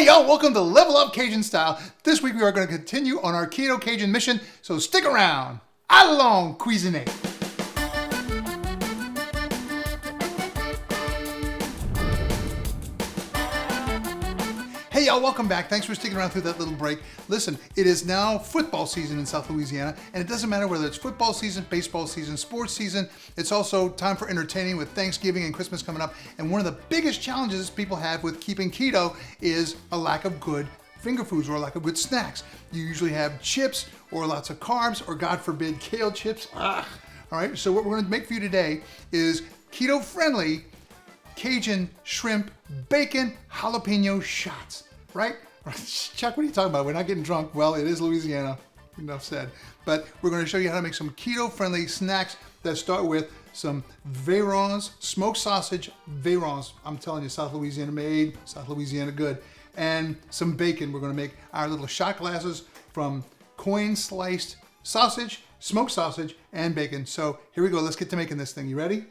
Hey y'all, welcome to Level Up Cajun Style. This week we are going to continue on our Keto Cajun mission, so stick around. Allons cuisiner. Hey y'all, welcome back. Thanks for sticking around through that little break. Listen, it is now football season in South Louisiana, and it doesn't matter whether it's football season, baseball season, sports season. It's also time for entertaining with Thanksgiving and Christmas coming up. And one of the biggest challenges people have with keeping keto is a lack of good finger foods or a lack of good snacks. You usually have chips or lots of carbs or, God forbid, kale chips. Ugh. All right, so what we're going to make for you today is keto-friendly Cajun shrimp bacon jalapeno shots. Right? Chuck, what are you talking about? We're not getting drunk. Well, it is Louisiana. Enough said. But we're going to show you how to make some keto-friendly snacks that start with some vairons, smoked sausage, vairons. I'm telling you, South Louisiana made, South Louisiana good. And some bacon. We're going to make our little shot glasses from coin sliced sausage, smoked sausage, and bacon. So here we go. Let's get to making this thing. You ready?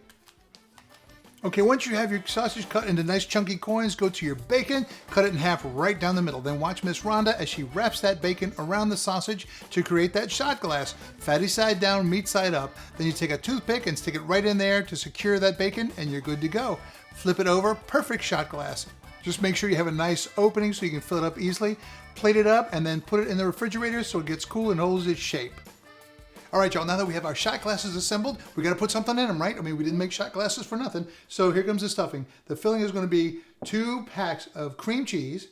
Okay, once you have your sausage cut into nice chunky coins, go to your bacon, cut it in half right down the middle. Then watch Miss Rhonda as she wraps that bacon around the sausage to create that shot glass. Fatty side down, meat side up. Then you take a toothpick and stick it right in there to secure that bacon and you're good to go. Flip it over, perfect shot glass. Just make sure you have a nice opening so you can fill it up easily. Plate it up and then put it in the refrigerator so it gets cool and holds its shape. All right, y'all, now that we have our shot glasses assembled, we got to put something in them, right? I mean, we didn't make shot glasses for nothing. So here comes the stuffing. The filling is going to be 2 packs of cream cheese,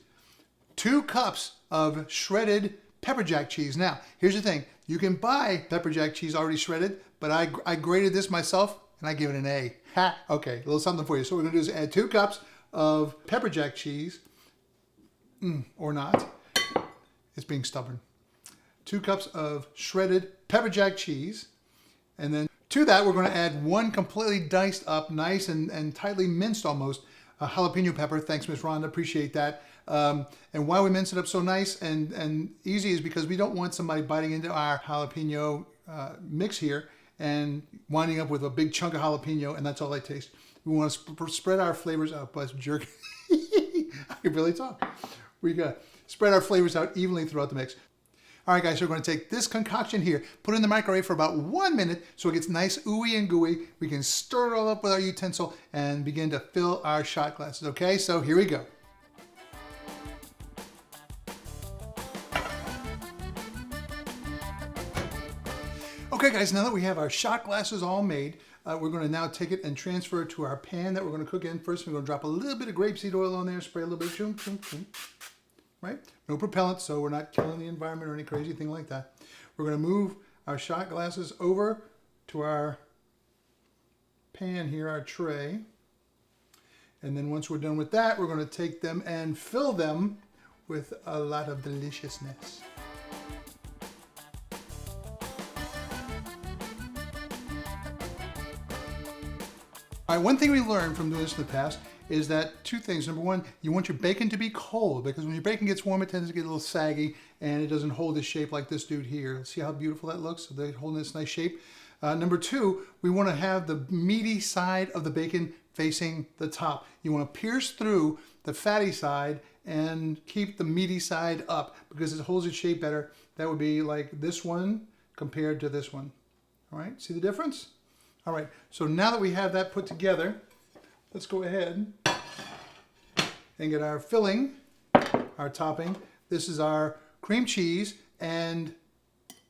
2 cups of shredded pepper jack cheese. Now, here's the thing. You can buy pepper jack cheese already shredded, but I grated this myself, and I give it an A. Ha! Okay, a little something for you. So what we're going to do is add 2 cups of pepper jack cheese, or not. It's being stubborn. 2 cups of shredded pepper jack cheese. And then to that, we're going to add 1 completely diced up, nice and tightly minced almost, jalapeno pepper. Thanks, Miss Rhonda. Appreciate that. And why we mince it up so nice and easy is because we don't want somebody biting into our jalapeno mix here and winding up with a big chunk of jalapeno, and that's all I taste. We want to spread our flavors out. But jerk. I can really talk. We got spread our flavors out evenly throughout the mix. All right, guys, so we're going to take this concoction here, put it in the microwave for about 1 minute so it gets nice ooey and gooey. We can stir it all up with our utensil and begin to fill our shot glasses, okay? So here we go. Okay, guys, now that we have our shot glasses all made, we're going to now take it and transfer it to our pan that we're going to cook in. First, we're going to drop a little bit of grapeseed oil on there, spray a little bit, right? No propellant, so we're not killing the environment or any crazy thing like that. We're going to move our shot glasses over to our pan here, our tray. And then once we're done with that, we're going to take them and fill them with a lot of deliciousness. All right, one thing we learned from doing this in the past is that 2 things. Number 1, you want your bacon to be cold because when your bacon gets warm, it tends to get a little saggy and it doesn't hold its shape like this dude here. See how beautiful that looks? So they're holding this nice shape. Number 2, we want to have the meaty side of the bacon facing the top. You want to pierce through the fatty side and keep the meaty side up because it holds its shape better. That would be like this one compared to this one. All right, see the difference? All right, so now that we have that put together, let's go ahead and get our filling, our topping. This is our cream cheese and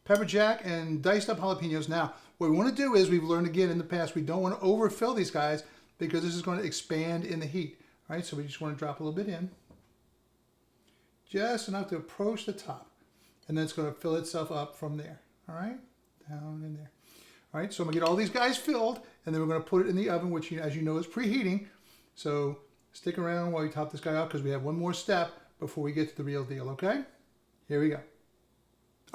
pepper jack and diced up jalapenos. Now, what we want to do is, we've learned again in the past, we don't want to overfill these guys because this is going to expand in the heat. All right, so we just want to drop a little bit in. Just enough to approach the top. And then it's going to fill itself up from there. All right, down in there. All right, so I'm going to get all these guys filled, and then we're going to put it in the oven, which, as you know, is preheating. So stick around while we top this guy out because we have one more step before we get to the real deal, okay? Here we go.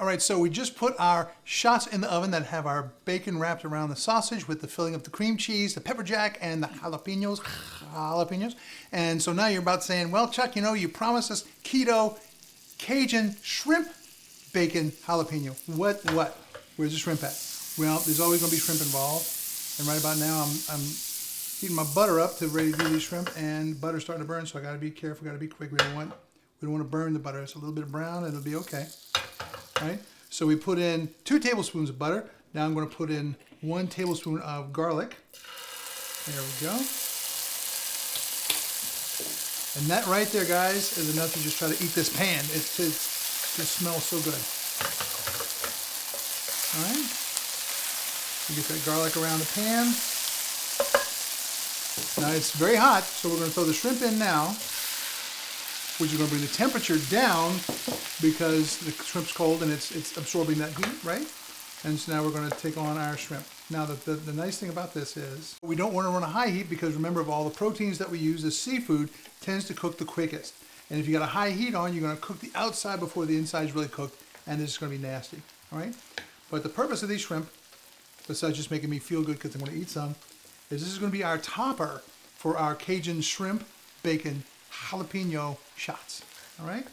All right, so we just put our shots in the oven that have our bacon wrapped around the sausage with the filling of the cream cheese, the pepper jack, and the jalapenos. And so now you're about saying, well, Chuck, you know, you promised us keto Cajun shrimp bacon jalapeno. What? Where's the shrimp at? Well, there's always going to be shrimp involved. And right about now, I'm heating my butter up to ready to do these shrimp, and butter's starting to burn, so I got to be careful, got to be quick. We don't We don't want to burn the butter. It's a little bit brown and it'll be okay. All right? So we put in 2 tablespoons of butter. Now I'm going to put in 1 tablespoon of garlic. There we go. And that right there, guys, is enough to just try to eat this pan. It just smells so good. All right. You get that garlic around the pan. Now it's very hot, so we're going to throw the shrimp in now, which is going to bring the temperature down because the shrimp's cold and it's absorbing that heat, right? And so now we're going to take on our shrimp. Now the nice thing about this is we don't want to run a high heat because remember, of all the proteins that we use, the seafood tends to cook the quickest. And if you got a high heat on, you're going to cook the outside before the inside is really cooked, and this is going to be nasty, all right? But the purpose of these shrimp, besides just making me feel good because I'm going to eat some, is this is going to be our topper for our Cajun shrimp, bacon, jalapeno shots, all right?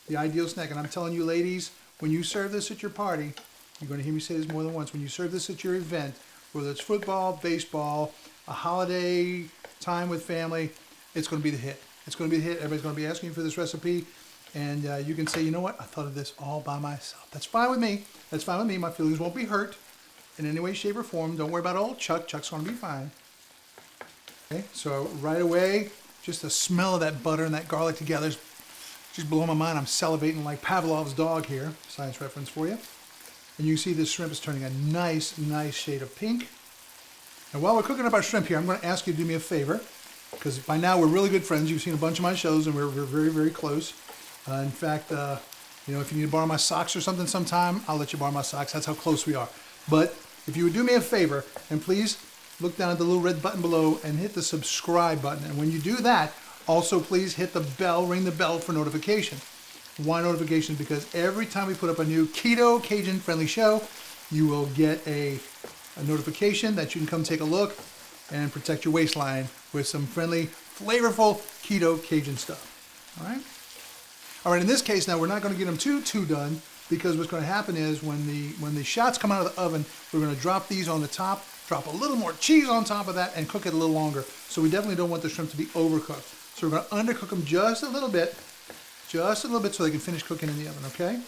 The ideal snack. And I'm telling you, ladies, when you serve this at your party, you're going to hear me say this more than once, when you serve this at your event, whether it's football, baseball, a holiday time with family, it's going to be the hit. It's going to be the hit. Everybody's going to be asking you for this recipe, and you can say, you know what, I thought of this all by myself. That's fine with me. That's fine with me. My feelings won't be hurt in any way, shape, or form. Don't worry about old Chuck. Chuck's going to be fine. Okay, so right away, just the smell of that butter and that garlic together is just blowing my mind. I'm salivating like Pavlov's dog here. Science reference for you. And you can see this shrimp is turning a nice, nice shade of pink. And while we're cooking up our shrimp here, I'm going to ask you to do me a favor, because by now we're really good friends. You've seen a bunch of my shows, and we're very, very close. In fact, you know, if you need to borrow my socks or something sometime, I'll let you borrow my socks. That's how close we are. But if you would do me a favor, and please look down at the little red button below and hit the subscribe button. And when you do that, also please hit the bell, ring the bell for notification. Why notification? Because every time we put up a new Keto Cajun friendly show, you will get a notification that you can come take a look and protect your waistline with some friendly, flavorful Keto Cajun stuff. All right? All right, in this case now, we're not going to get them too done, because what's going to happen is when the shots come out of the oven, we're going to drop these on the top, drop a little more cheese on top of that, and cook it a little longer. So we definitely don't want the shrimp to be overcooked. So we're going to undercook them just a little bit so they can finish cooking in the oven, okay?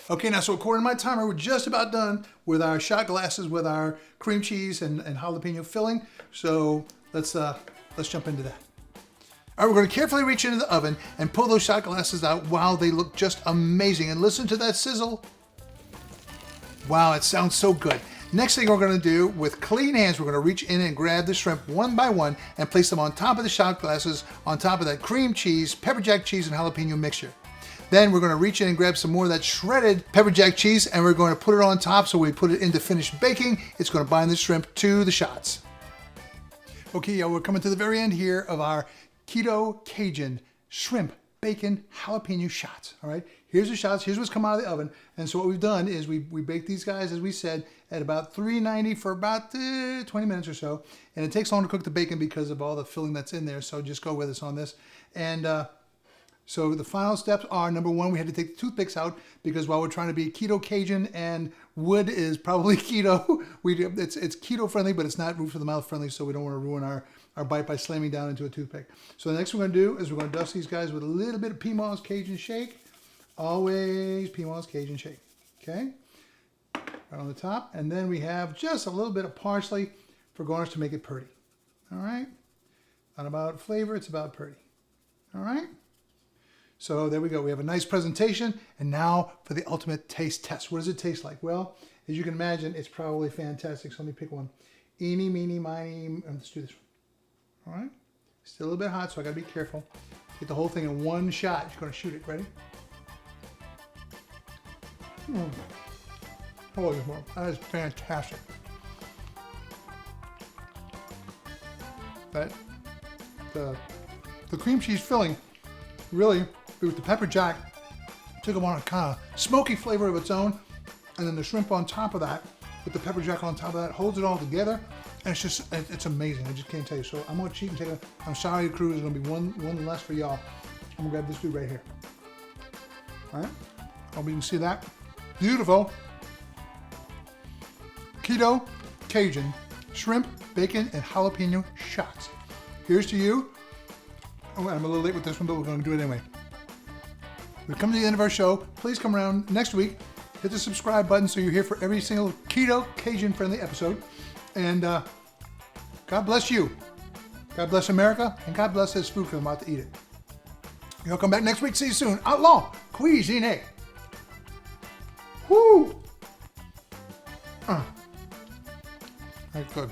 Okay, now so according to my timer, we're just about done with our shot glasses with our cream cheese and jalapeno filling. So let's jump into that. All right, we're going to carefully reach into the oven and pull those shot glasses out while they look just amazing. And listen to that sizzle. Wow, it sounds so good. Next thing we're going to do, with clean hands, we're going to reach in and grab the shrimp one by one and place them on top of the shot glasses, on top of that cream cheese, pepper jack cheese, and jalapeno mixture. Then we're going to reach in and grab some more of that shredded pepper jack cheese, and we're going to put it on top. So we put it into finished baking. It's going to bind the shrimp to the shots. Okay, yeah, we're coming to the very end here of our Keto Cajun shrimp, bacon, jalapeno shots. All right, here's the shots. Here's what's come out of the oven. And so what we've done is we baked these guys, as we said, at about 390 for about 20 minutes or so. And it takes long to cook the bacon because of all the filling that's in there. So just go with us on this. And so the final steps are, number one, we had to take the toothpicks out because while we're trying to be Keto Cajun and wood is probably keto, it's keto friendly, but it's not roof of the mouth friendly. So we don't want to ruin our bite by slamming down into a toothpick. So the next thing we're going to do is we're going to dust these guys with a little bit of Piedmont's Cajun Shake. Always Piedmont's Cajun Shake. Okay? Right on the top. And then we have just a little bit of parsley for garnish to make it pretty. All right? Not about flavor, it's about pretty. All right? So there we go. We have a nice presentation. And now for the ultimate taste test. What does it taste like? Well, as you can imagine, it's probably fantastic. So let me pick one. Eeny, meeny, miny. Let's do this one. All right? Still a little bit hot, so I got to be careful. Get the whole thing in one shot. You're going to shoot it. Ready? Holy moly, that is fantastic. That the cream cheese filling really, with the pepper jack, took them on a kind of smoky flavor of its own, and then the shrimp on top of that, with the pepper jack on top of that, holds it all together, and it's amazing. I just can't tell you. So I'm gonna cheat and take a. I'm sorry, crew. There's gonna be one less for y'all. I'm gonna grab this dude right here. All right. Hope you can see that. Beautiful. Keto Cajun shrimp, bacon, and jalapeno shots. Here's to you. Oh, I'm a little late with this one, but we're going to do it anyway. We've come to the end of our show. Please come around next week. Hit the subscribe button so you're here for every single Keto Cajun friendly episode. And God bless you. God bless America. And God bless this food because I'm about to eat it. You'll come back next week. See you soon. Outlaw Cuisine. Woo! That's good.